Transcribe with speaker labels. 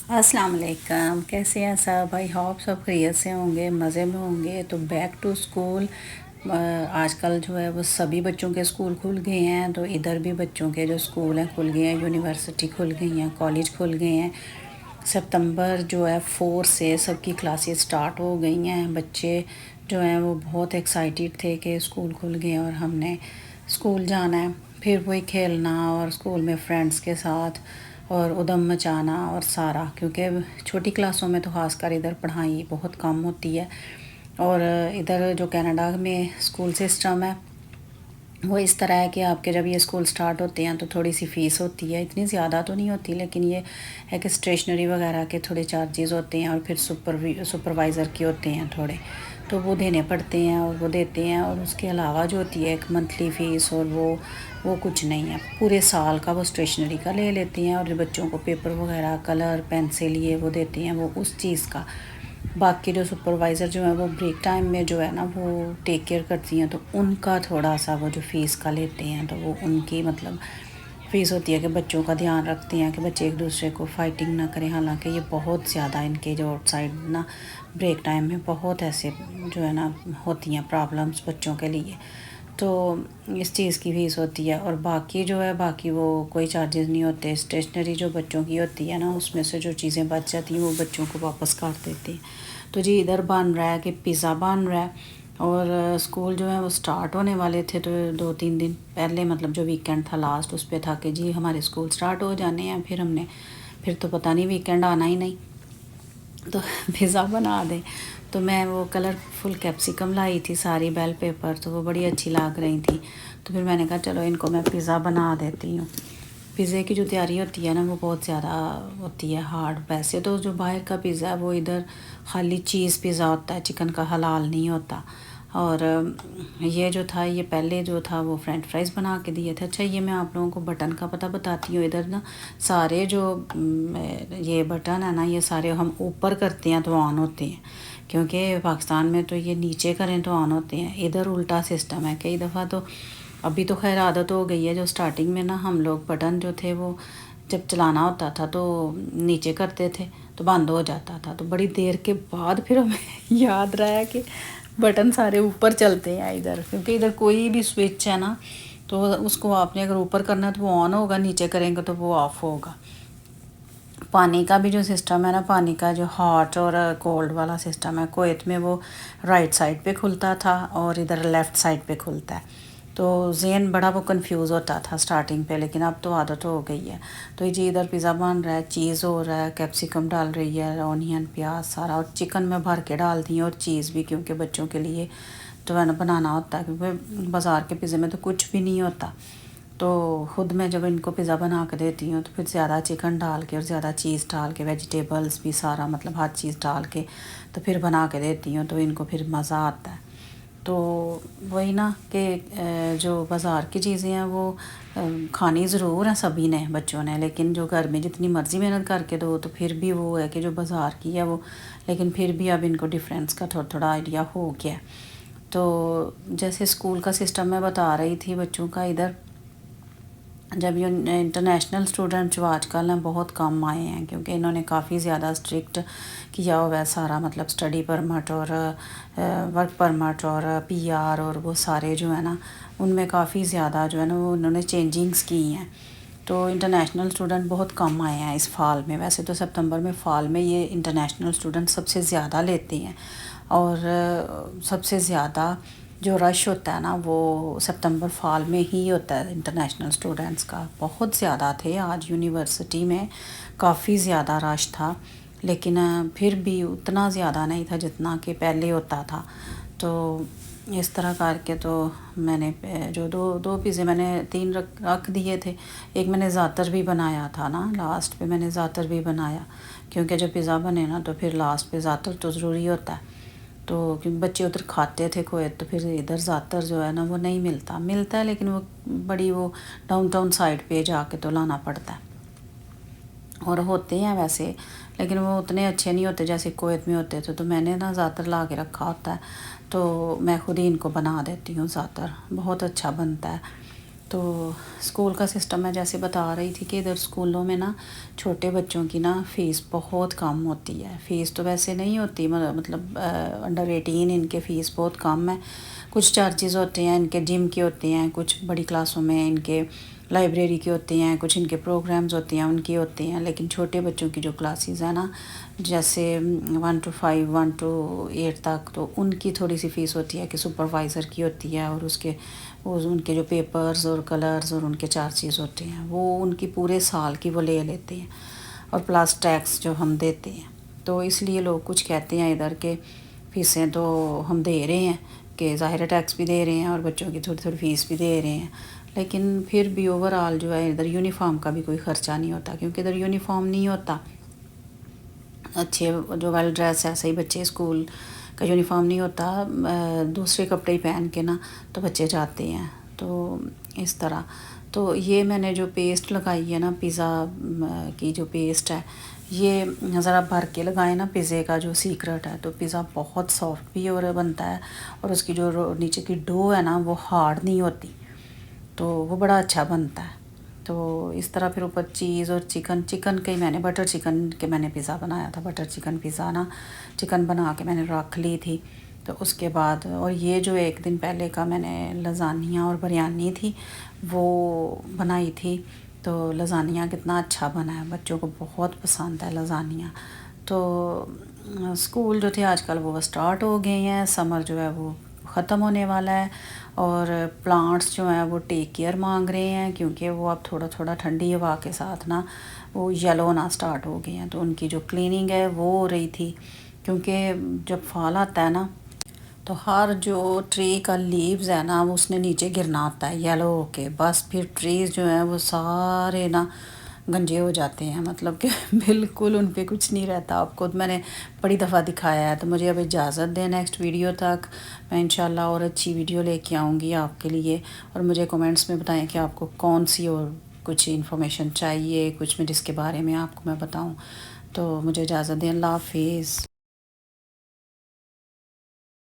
Speaker 1: अस्सलाम वालेकुम। कैसे हैं सब? आई होप सब खैरियत से होंगे, मज़े में होंगे। तो बैक टू स्कूल आजकल जो है वो सभी बच्चों के स्कूल खुल गए हैं। तो इधर भी बच्चों के जो स्कूल हैं खुल गए हैं, यूनिवर्सिटी खुल गई हैं, कॉलेज खुल गए हैं। सितंबर जो है 4 से सबकी क्लासेस स्टार्ट हो गई हैं। बच्चे जो हैं वो बहुत एक्साइटेड थे कि स्कूल खुल गए और हमने स्कूल जाना है। फिर वही खेलना और स्कूल में फ्रेंड्स के साथ और उधम मचाना और सारा, क्योंकि छोटी क्लासों में तो ख़ासकर इधर पढ़ाई बहुत कम होती है। और इधर जो कनाडा में स्कूल सिस्टम है वो इस तरह है कि आपके जब ये स्कूल स्टार्ट होते हैं तो थोड़ी सी फ़ीस होती है, इतनी ज़्यादा तो नहीं होती, लेकिन ये है कि स्टेशनरी वगैरह के थोड़े चार्जेस होते हैं और फिर सुपरवाइज़र के होते हैं थोड़े, तो वो देने पड़ते हैं और वो देते हैं। और उसके अलावा जो होती है एक मंथली फ़ीस, और वो कुछ नहीं है, पूरे साल का वो स्टेशनरी का ले लेते हैं। और जो बच्चों को पेपर वगैरह कलर पेंसिल ये वो देते हैं वो उस चीज़ का। बाकी जो सुपरवाइज़र जो है वो ब्रेक टाइम में जो है ना वो टेक केयर करती हैं, तो उनका थोड़ा सा वो जो फ़ीस का लेते हैं तो वो उनकी मतलब फ़ीस होती है कि बच्चों का ध्यान रखते हैं कि बच्चे एक दूसरे को फाइटिंग ना करें। हालांकि ये बहुत ज़्यादा इनके जो आउटसाइड ना ब्रेक टाइम में बहुत ऐसे जो है ना होती हैं प्रॉब्लम्स बच्चों के लिए, तो इस चीज़ की फ़ीस होती है। और बाकी जो है बाकी वो कोई चार्जेस नहीं होते। स्टेशनरी जो बच्चों की होती है ना उसमें से जो चीज़ें बच जाती हैं वो बच्चों को वापस कर देते हैं। तो जी इधर बन रहा है कि पिज़्ज़ा बन रहा है, और स्कूल जो है वो स्टार्ट होने वाले थे तो 2-3 दिन पहले, मतलब जो वीकेंड था लास्ट उस पर था कि जी हमारे स्कूल स्टार्ट हो जाने हैं। फिर तो पता नहीं वीकेंड आना ही नहीं, तो पिज़्ज़ा बना दें। तो मैं वो कलरफुल कैप्सिकम लाई थी सारी बेल पेपर, तो वो बड़ी अच्छी लग रही थी। तो फिर मैंने कहा चलो इनको मैं पिज़्ज़ा बना देती हूँ। पिज़्ज़े की जो तैयारी होती है ना वो बहुत ज़्यादा होती है हार्ड। वैसे तो जो बाहर का पिज़्ज़ा है वो इधर खाली चीज़ पिज़्ज़ा होता है, चिकन का हलाल नहीं होता। और ये जो था ये पहले जो था वो फ्रेंच फ्राइज़ बना के दिए थे। अच्छा ये मैं आप लोगों को बटन का पता बताती हूँ। इधर ना सारे जो ये बटन है ना ये सारे हम ऊपर करते हैं तो ऑन होते हैं, क्योंकि पाकिस्तान में तो ये नीचे करें तो ऑन होते हैं। इधर उल्टा सिस्टम है। कई दफ़ा तो अभी तो खैर आदत हो गई है, जो स्टार्टिंग में ना हम लोग बटन जो थे वो जब चलाना होता था तो नीचे करते थे तो बंद हो जाता था। तो बड़ी देर के बाद फिर हमें याद रहा कि बटन सारे ऊपर चलते हैं इधर, क्योंकि इधर कोई भी स्विच है ना तो उसको आपने अगर ऊपर करना है तो वो ऑन होगा, नीचे करेंगे तो वो ऑफ़ होगा। पानी का भी जो सिस्टम है ना, पानी का जो हॉट और कोल्ड वाला सिस्टम है, कुवैत में वो राइट साइड पे खुलता था और इधर लेफ़्ट साइड पे खुलता है। तो ज़हन बड़ा वो कंफ्यूज होता था स्टार्टिंग पे, लेकिन अब तो आदत हो गई है। तो जी इधर पिज़्ज़ा बन रहा है, चीज़ हो रहा है, कैप्सिकम डाल रही है, ऑनियन प्याज सारा, और चिकन में भर के डाल दी और चीज़ भी, क्योंकि बच्चों के लिए तो है ना बनाना होता है, क्योंकि बाज़ार के पिज़्ज़े में तो कुछ भी नहीं होता। तो ख़ुद मैं जब इनको पिज़्ज़ा बना के देती हूँ तो फिर ज़्यादा चिकन डाल के और ज़्यादा चीज़ डाल के, वेजिटेबल्स भी सारा मतलब हर चीज़ डाल के तो फिर बना के देती हूँ, तो इनको फिर मज़ा आता है। तो वही ना कि जो बाज़ार की चीज़ें हैं वो खानी ज़रूर हैं सभी ने बच्चों ने, लेकिन जो घर में जितनी मर्ज़ी मेहनत करके दो तो फिर भी वो है कि जो बाज़ार की है वो, लेकिन फिर भी अब इनको डिफरेंस का थोड़ा थोड़ा आइडिया हो गया। तो जैसे स्कूल का सिस्टम मैं बता रही थी बच्चों का, इधर जब ये इंटरनेशनल स्टूडेंट जो आजकल हैं बहुत कम आए हैं, क्योंकि इन्होंने काफ़ी ज़्यादा स्ट्रिक्ट किया हुआ है सारा, मतलब स्टडी परमिट और वर्क परमिट और पीआर और वो सारे जो है ना उनमें काफ़ी ज़्यादा जो है ना वो उन्होंने चेंजिंग्स की हैं। तो इंटरनेशनल स्टूडेंट बहुत कम आए हैं इस फाल में। वैसे तो सितंबर में फ़ाल में ये इंटरनेशनल स्टूडेंट सबसे ज़्यादा लेते हैं, और सबसे ज़्यादा जो रश होता है ना वो सितंबर फाल में ही होता है इंटरनेशनल स्टूडेंट्स का। बहुत ज़्यादा थे आज यूनिवर्सिटी में, काफ़ी ज़्यादा रश था, लेकिन फिर भी उतना ज़्यादा नहीं था जितना कि पहले होता था। तो इस तरह करके तो मैंने जो दो पिज़्ज़े मैंने 3 रख दिए थे। एक मैंने ज़ातर भी बनाया था ना, लास्ट पे मैंने ज़ातर भी बनाया, क्योंकि जब पिज़्ज़ा बने ना तो फिर लास्ट पे ज़ातर तो ज़रूरी होता है। तो क्योंकि बच्चे उधर खाते थे कुवैत, तो फिर इधर ज़्यादातर जो है ना वो नहीं मिलता है, लेकिन वो बड़ी वो डाउनटाउन साइड पे जाके तो लाना पड़ता है। और होते हैं वैसे, लेकिन वो उतने अच्छे नहीं होते जैसे कुवैत में होते थे। तो मैंने ना ज़्यादातर ला के रखा होता है, तो मैं खुद ही इनको बना देती हूँ। ज़्यादातर बहुत अच्छा बनता है। تو اسکول کا سسٹم میں جیسے بتا رہی تھی کہ ادھر اسکولوں میں نا چھوٹے بچوں کی نا فیس بہت کم ہوتی ہے. فیس تو ویسے نہیں ہوتی، مطلب انڈر 18 ان کے فیس بہت کم ہے. کچھ چارجز ہوتے ہیں ان کے جم کے ہوتے ہیں، کچھ بڑی کلاسوں میں ان کے لائبریری کے ہوتے ہیں، کچھ ان کے پروگرامز ہوتے ہیں ان کی ہوتے ہیں. لیکن چھوٹے بچوں کی جو کلاسز ہیں نا، جیسے 1 to 5 1 to 8 تک، تو ان کی تھوڑی سی فیس ہوتی ہے کہ سپروائزر کی ہوتی ہے، اور ان کے جو پیپرز اور کلرز اور ان کے چارجز ہوتے ہیں وہ ان کی پورے سال کی وہ لے لیتے ہیں، اور پلس ٹیکس جو ہم دیتے ہیں. تو اس لیے لوگ کچھ کہتے ہیں ادھر کے فیسیں تو ہم دے رہے ہیں، کہ ظاہر ٹیکس بھی دے رہے ہیں اور بچوں کی تھوڑی تھوڑی فیس بھی دے رہے ہیں. لیکن پھر بھی اوور آل جو ہے ادھر یونیفارم کا بھی کوئی خرچہ نہیں ہوتا، کیونکہ ادھر یونیفارم نہیں ہوتا. اچھے جو ویل ڈریس ہے صحیح بچے اسکول کا یونیفارم نہیں ہوتا، دوسرے کپڑے ہی پہن کے نا تو بچے جاتے ہیں. تو اس طرح تو یہ میں نے جو پیسٹ لگائی ہے نا پیزا کی جو پیسٹ ہے، یہ ذرا بھر کے لگائیں نا. پیزے کا جو سیکرٹ ہے، تو پیزا بہت سافٹ بھی اور بنتا ہے، اور اس کی جو نیچے کی ڈو ہے نا وہ ہارڈ نہیں ہوتی، تو وہ بڑا اچھا بنتا ہے. تو اس طرح پھر اوپر چیز اور چکن کے میں نے بٹر چکن کے میں نے پیزا بنایا تھا. بٹر چکن پیزا نا، چکن بنا کے میں نے رکھ لی تھی. تو اس کے بعد، اور یہ جو ایک دن پہلے کا میں نے لزانیہ اور بریانی تھی وہ بنائی تھی. تو لزانیہ کتنا اچھا بنا ہے، بچوں کو بہت پسند ہے لزانیہ. تو اسکول جو تھے آج کل وہ اسٹارٹ ہو گئے ہیں، سمر جو ہے وہ ختم ہونے والا ہے، اور پلانٹس جو ہیں وہ ٹیک کیئر مانگ رہے ہیں، کیونکہ وہ اب تھوڑا تھوڑا ٹھنڈی ہوا کے ساتھ نا وہ یلو ہونا اسٹارٹ ہو گئے ہیں. تو ان کی جو کلیننگ ہے وہ ہو رہی تھی، کیونکہ جب فال آتا ہے نا تو ہر جو ٹری کا لیوز ہے نا اس نے نیچے گرنا ہوتا ہے یلو ہو کے. بس پھر ٹریز جو ہیں وہ سارے نا گنجے ہو جاتے ہیں، مطلب کہ بالکل ان پہ کچھ نہیں رہتا. آپ کو میں نے بڑی دفعہ دکھایا ہے. تو مجھے اب اجازت دیں، نیکسٹ ویڈیو تک میں انشاءاللہ اور اچھی ویڈیو لے کے آؤں گی آپ کے لیے. اور مجھے کومنٹس میں بتائیں کہ آپ کو کون سی اور کچھ انفارمیشن چاہیے، کچھ میں جس کے بارے میں آپ کو میں بتاؤں. تو مجھے اجازت دیں. اللہ حافظ.